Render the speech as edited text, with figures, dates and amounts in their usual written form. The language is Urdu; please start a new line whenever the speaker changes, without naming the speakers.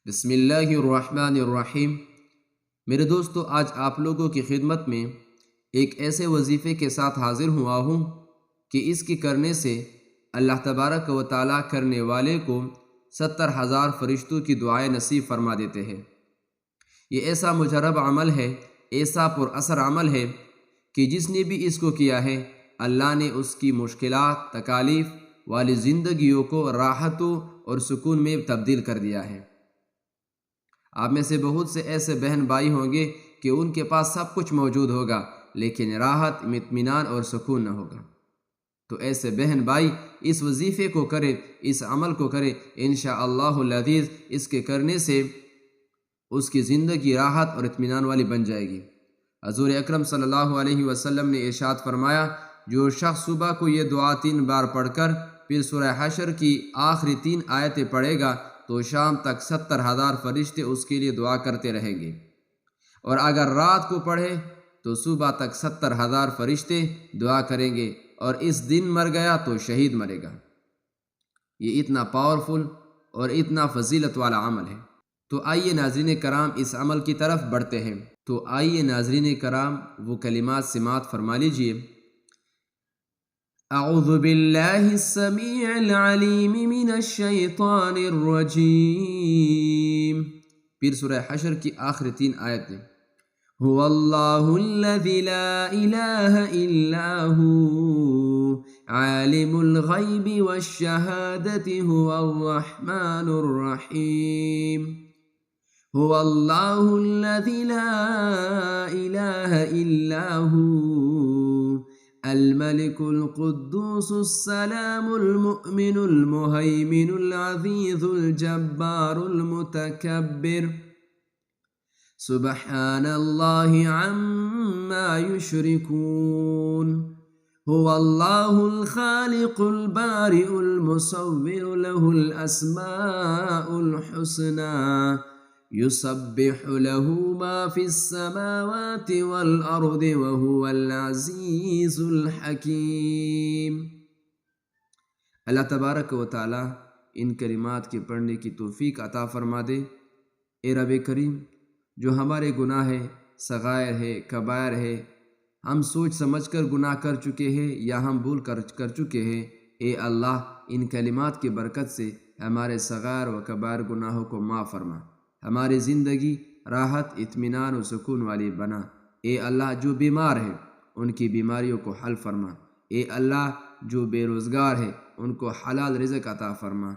بسم اللہ الرحمن الرحیم۔ میرے دوستو، آج آپ لوگوں کی خدمت میں ایک ایسے وظیفے کے ساتھ حاضر ہوا ہوں کہ اس کے کرنے سے اللہ تبارک و تعالیٰ کرنے والے کو 70,000 فرشتوں کی دعائیں نصیب فرما دیتے ہیں۔ یہ ایسا مجرب عمل ہے، ایسا پر اثر عمل ہے کہ جس نے بھی اس کو کیا ہے، اللہ نے اس کی مشکلات، تکالیف والی زندگیوں کو راحتوں اور سکون میں تبدیل کر دیا ہے۔ آپ میں سے بہت سے ایسے بہن بھائی ہوں گے کہ ان کے پاس سب کچھ موجود ہوگا لیکن راحت، اطمینان اور سکون نہ ہوگا۔ تو ایسے بہن بھائی اس وظیفے کو کریں، اس عمل کو کریں، انشاءاللہ العزیز اس کے کرنے سے اس کی زندگی راحت اور اطمینان والی بن جائے گی۔ حضور اکرم صلی اللہ علیہ وسلم نے ارشاد فرمایا، جو شخص صبح کو یہ دعا 3 بار پڑھ کر پھر سورہ حشر کی آخری 3 آیتیں پڑھے گا تو شام تک 70,000 فرشتے اس کے لیے دعا کرتے رہیں گے، اور اگر رات کو پڑھے تو صبح تک 70,000 فرشتے دعا کریں گے، اور اس دن مر گیا تو شہید مرے گا۔ یہ اتنا پاورفل اور اتنا فضیلت والا عمل ہے۔ تو آئیے ناظرین کرام اس عمل کی طرف بڑھتے ہیں۔ تو آئیے ناظرین کرام وہ کلمات سماعت فرما لیجئے۔ اعوذ باللہ السمیع العلیم من الشیطان الرجیم، پھر سورہ حشر کی آخری 3 آیتیں۔ هو اللہ الذی لا الہ الا هو عالم الغیب والشہادۃ هو الرحمن الرحیم۔ هو اللہ الذی لا الہ الا هو الملك القدوس السلام المؤمن المهيمن العزيز الجبار المتكبر سبحان الله عما يشركون۔ هو الله الخالق البارئ المصور له الأسماء الحسنى يسبح له ما في السماوات والأرض وهو العزيز الحكيم۔ اللہ تبارک و تعالیٰ ان کلمات کے پڑھنے کی توفیق عطا فرما دے۔ اے رب کریم، جو ہمارے گناہ ہے، صغائر ہے، کبائر ہے، ہم سوچ سمجھ کر گناہ کر چکے ہیں یا ہم بھول کر چکے ہیں، اے اللہ ان کلمات کی برکت سے ہمارے صغائر و کبائر گناہوں کو معاف فرما، ہماری زندگی راحت، اطمینان و سکون والی بنا۔ اے اللہ جو بیمار ہیں ان کی بیماریوں کو حل فرما، اے اللہ جو بے روزگار ہے ان کو حلال رزق عطا فرما۔